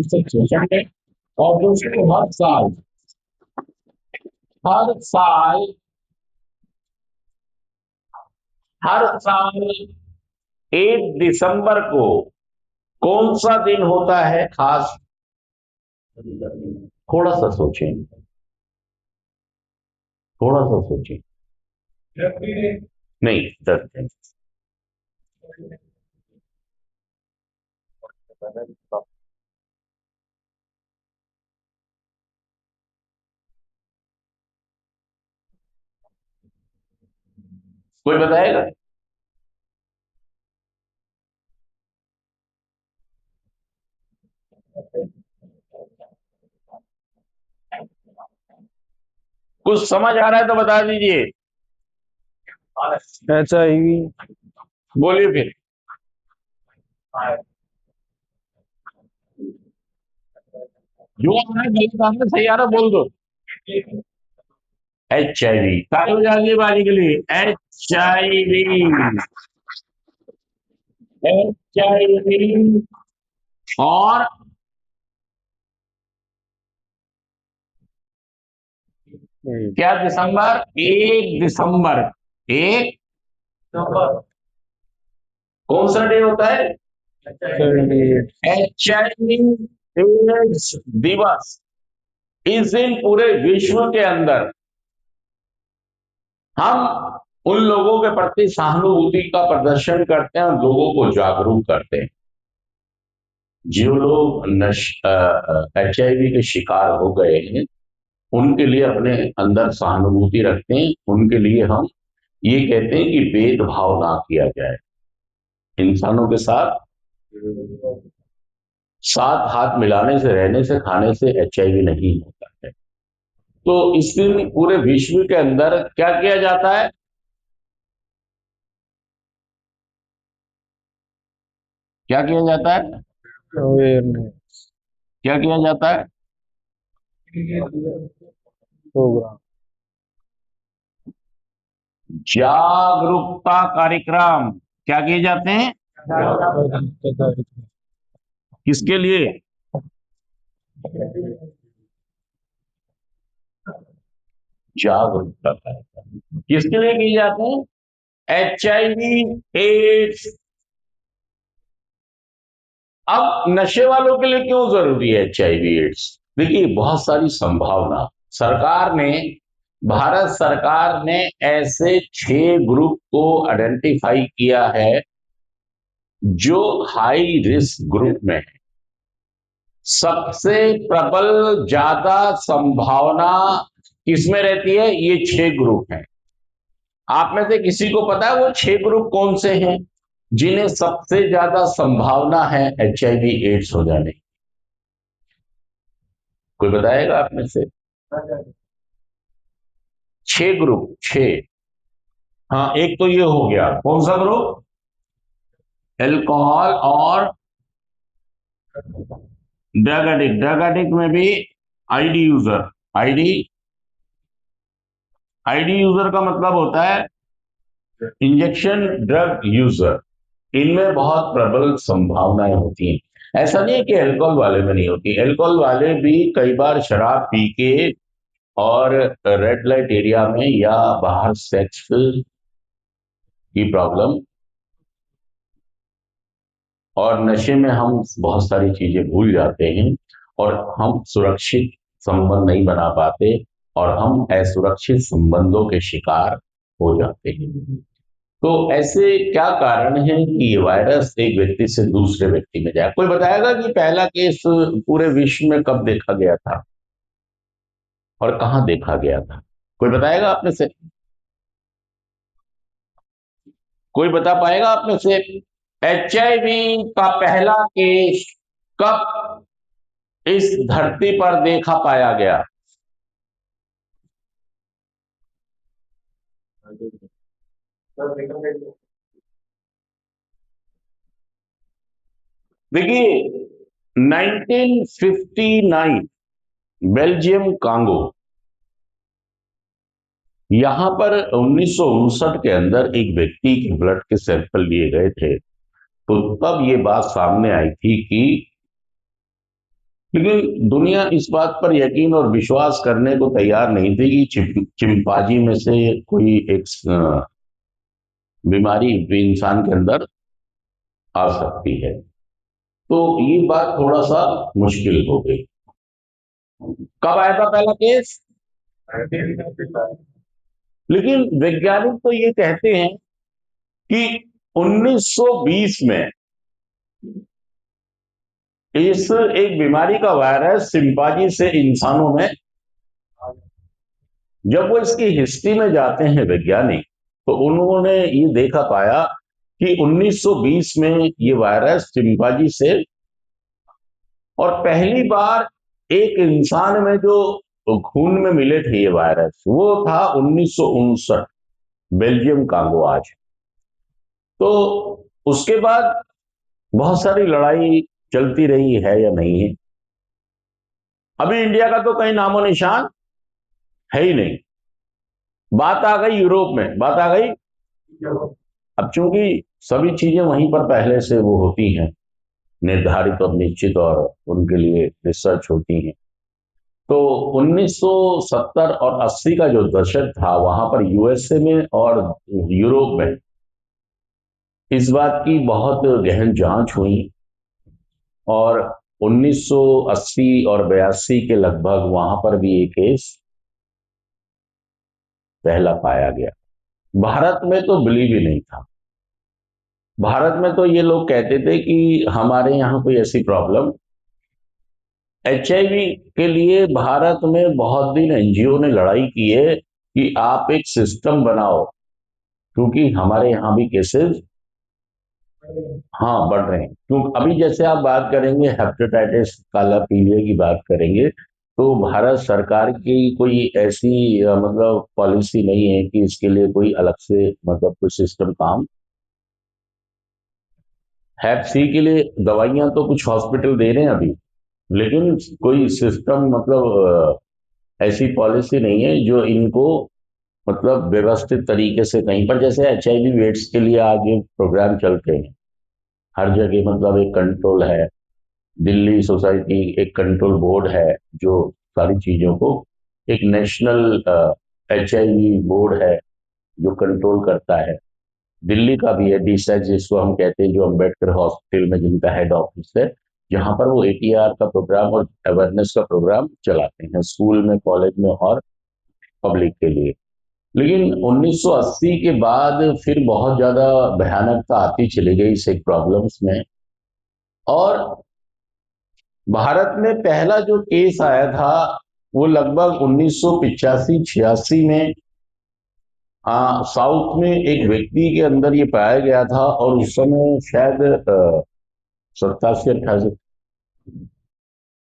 से सोचेंगे। और दोस्तों हर साल हर साल 1 दिसंबर को कौन सा दिन होता है खास? थोड़ा सा सोचें, थोड़ा सा सोचें। नहीं, 10 दिन। कोई बताएगा? कुछ समझ आ रहा है तो बता दीजिए। HIV। बोलिए फिर। जो आ रहा है गलत आ रहा है, सही आ रहा है, बोल दो। HIV। ताली बजा दीजिए बाजी के लिए। HIV। HIV। और क्या दिसंबर? 1 दिसंबर। एक कौन सा डे होता है? HIV एड्स दिवस। इस दिन पूरे विश्व के अंदर हम उन लोगों के प्रति सहानुभूति का प्रदर्शन करते हैं और लोगों को जागरूक करते हैं। जो लोग HIV के शिकार हो गए हैं, उनके लिए अपने अंदर सहानुभूति रखते हैं। उनके लिए हम ये कहते हैं कि भेदभाव ना किया जाए। इंसानों के साथ साथ हाथ मिलाने से, रहने से, खाने से HIV नहीं होता है। तो इस दिन पूरे विश्व के अंदर क्या किया जाता है? क्या किया जाता है? अवेयरनेस क्या किया जाता है? प्रोग्राम। जागरूकता कार्यक्रम। क्या किए जाते हैं? किसके लिए? जागरूकता कार्यक्रम किसके लिए किए जाते हैं? HIV AIDS. अब नशे वालों के लिए क्यों जरूरी है HIV एड्स? देखिए, बहुत सारी संभावना। सरकार ने भारत सरकार ने ऐसे 6 ग्रुप को आइडेंटिफाई किया है जो हाई रिस्क ग्रुप में है। सबसे प्रबल ज्यादा संभावना किसमें रहती है? ये 6 ग्रुप हैं। आप में से किसी को पता है वो 6 ग्रुप कौन से हैं जिन्हें सबसे ज्यादा संभावना है HIV एड्स हो जाने की? कोई बताएगा आप में से? 6 ग्रुप, 6। हाँ, एक तो ये हो गया। कौन सा ग्रुप? एल्कोहल और ड्रग एडिक्ट। ड्रग एडिक्ट में भी ID user. ID ID user का मतलब होता है इंजेक्शन ड्रग यूजर। इनमें बहुत प्रबल संभावनाएं होती हैं। ऐसा नहीं है कि अल्कोहल वाले में नहीं होती। अल्कोहल वाले भी कई बार शराब पी के और रेड लाइट एरिया में या बाहर सेक्स की प्रॉब्लम और नशे में हम बहुत सारी चीजें भूल जाते हैं और हम सुरक्षित संबंध नहीं बना पाते और हम असुरक्षित संबंधों के शिकार हो जाते हैं। तो ऐसे क्या कारण है कि ये वायरस एक व्यक्ति से दूसरे व्यक्ति में जाए? कोई बताएगा कि पहला केस पूरे विश्व में कब देखा गया था और कहां देखा गया था? कोई बताएगा आप में से? कोई बता पाएगा आप में से? HIV का पहला केस कब इस धरती पर देखा पाया गया? देखिए, 1959 बेल्जियम कांगो, यहां पर 1959 के अंदर एक व्यक्ति के ब्लड के सैंपल लिए गए थे। तो तब ये बात सामने आई थी कि लेकिन दुनिया इस बात पर यकीन और विश्वास करने को तैयार नहीं थी कि चिंपांजी में से कोई एक बीमारी भी इंसान के अंदर आ सकती है। तो ये बात थोड़ा सा मुश्किल हो गई। कब आया था पहला केस? लेकिन वैज्ञानिक तो ये कहते हैं कि 1920 में इस एक बीमारी का वायरस चिंपांजी से इंसानों में, जब वो इसकी हिस्ट्री में जाते हैं वैज्ञानिक, तो उन्होंने ये देखा पाया कि 1920 में ये वायरस चिंपांजी से, और पहली बार एक इंसान में जो खून में मिले थे ये वायरस, वो था 1959, बेल्जियम कांगो आज। तो उसके बाद बहुत सारी लड़ाई चलती रही है या नहीं है। अभी इंडिया का तो कहीं नामो निशान है ही नहीं। बात आ गई यूरोप में, बात आ गई। अब चूंकि सभी चीजें वहीं पर पहले से वो होती हैं, निर्धारित और निश्चित, और उनके लिए रिसर्च होती है। तो 1970 और 80 का जो दशक था, वहां पर यूएसए में और यूरोप में इस बात की बहुत गहन जांच हुई, और 1980 और 82 के लगभग वहां पर भी एक केस पहला पाया गया। भारत में तो बिलीव ही नहीं था। भारत में तो ये लोग कहते थे कि हमारे यहाँ कोई ऐसी प्रॉब्लम, एचआईवी के लिए भारत में बहुत दिन एनजीओ ने लड़ाई की है कि आप एक सिस्टम बनाओ, क्योंकि हमारे यहाँ भी केसेस हाँ बढ़ रहे हैं। क्यों? अभी जैसे आप बात करेंगे हेपेटाइटिस, काला पीलिया की बात करेंगे, तो भारत सरकार की कोई ऐसी मतलब पॉलिसी नहीं है कि इसके लिए कोई अलग से मतलब कोई सिस्टम काम। हैप सी के लिए दवाइयां तो कुछ हॉस्पिटल दे रहे हैं अभी, लेकिन कोई सिस्टम मतलब ऐसी पॉलिसी नहीं है जो इनको मतलब व्यवस्थित तरीके से कहीं पर, जैसे एचआईवी एड्स के लिए आगे प्रोग्राम चलते हैं हर जगह, मतलब एक कंट्रोल है। दिल्ली सोसाइटी एक कंट्रोल बोर्ड है जो सारी चीजों को, एक नेशनल एचआईवी बोर्ड है जो कंट्रोल करता है। दिल्ली का भी है डीसैट, जिसको हम कहते हैं, जो अंबेडकर हॉस्पिटल में जिनका हेड ऑफिस है, जहां पर वो एटीआर का प्रोग्राम और अवेयरनेस का प्रोग्राम चलाते हैं स्कूल में, कॉलेज में और पब्लिक के लिए। लेकिन 1980 के बाद फिर बहुत ज्यादा भयानकता आती चली गई इस एक प्रॉब्लम्स में, और भारत में पहला जो केस आया था वो लगभग 1985-86 में साउथ में एक व्यक्ति के अंदर ये पाया गया था, और उस समय शायद 87-88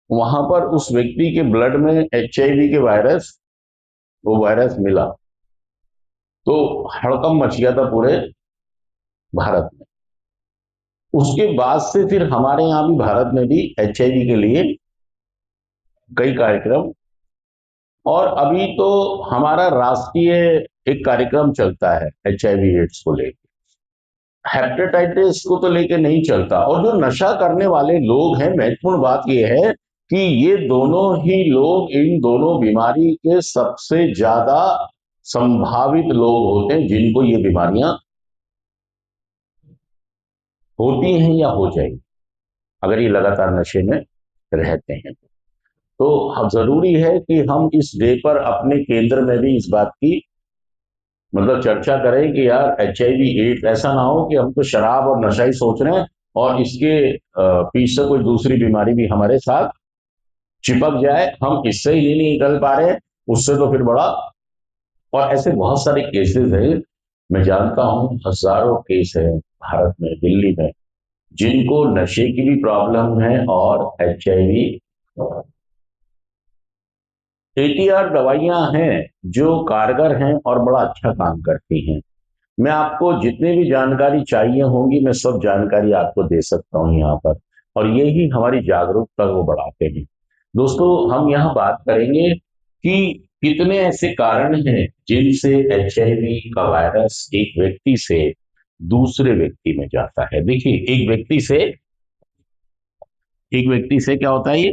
वहां पर उस व्यक्ति के ब्लड में एचआईवी के वायरस, वो वायरस मिला, तो हड़कंप मच गया था पूरे भारत में। उसके बाद से फिर हमारे यहाँ भी भारत में भी एचआईवी के लिए कई कार्यक्रम, और अभी तो हमारा राष्ट्रीय एक कार्यक्रम चलता है एचआईवी एड्स को लेकर। हेपेटाइटिस को तो लेके नहीं चलता। और जो नशा करने वाले लोग हैं, महत्वपूर्ण बात यह है कि ये दोनों ही लोग इन दोनों बीमारी के सबसे ज्यादा संभावित लोग होते हैं जिनको ये बीमारियां होती हैं या हो जाएगी अगर ये लगातार नशे में रहते हैं। तो जरूरी है कि हम इस डे पर अपने केंद्र में भी इस बात की मतलब चर्चा करें कि यार एचआईवी एड्स, ऐसा ना हो कि हम तो शराब और नशा ही सोच रहे हैं और इसके पीछे कोई दूसरी बीमारी भी हमारे साथ चिपक जाए, हम इससे ही नहीं निकल पा रहे, उससे तो फिर बड़ा। और ऐसे बहुत सारे केसेस हैं, मैं जानता हूं हजारों केस है भारत में, दिल्ली में, जिनको नशे की भी प्रॉब्लम है और एचआईवी। एटीआर दवाइयां हैं जो कारगर हैं और बड़ा अच्छा काम करती हैं। मैं आपको जितनी भी जानकारी चाहिए होंगी, मैं सब जानकारी आपको दे सकता हूं यहाँ पर, और यही हमारी जागरूकता को बढ़ाते हैं। दोस्तों, हम यहाँ बात करेंगे कि कितने ऐसे कारण हैं जिनसे एचआईवी का वायरस एक व्यक्ति से दूसरे व्यक्ति में जाता है। देखिए, एक व्यक्ति से क्या होता है, ये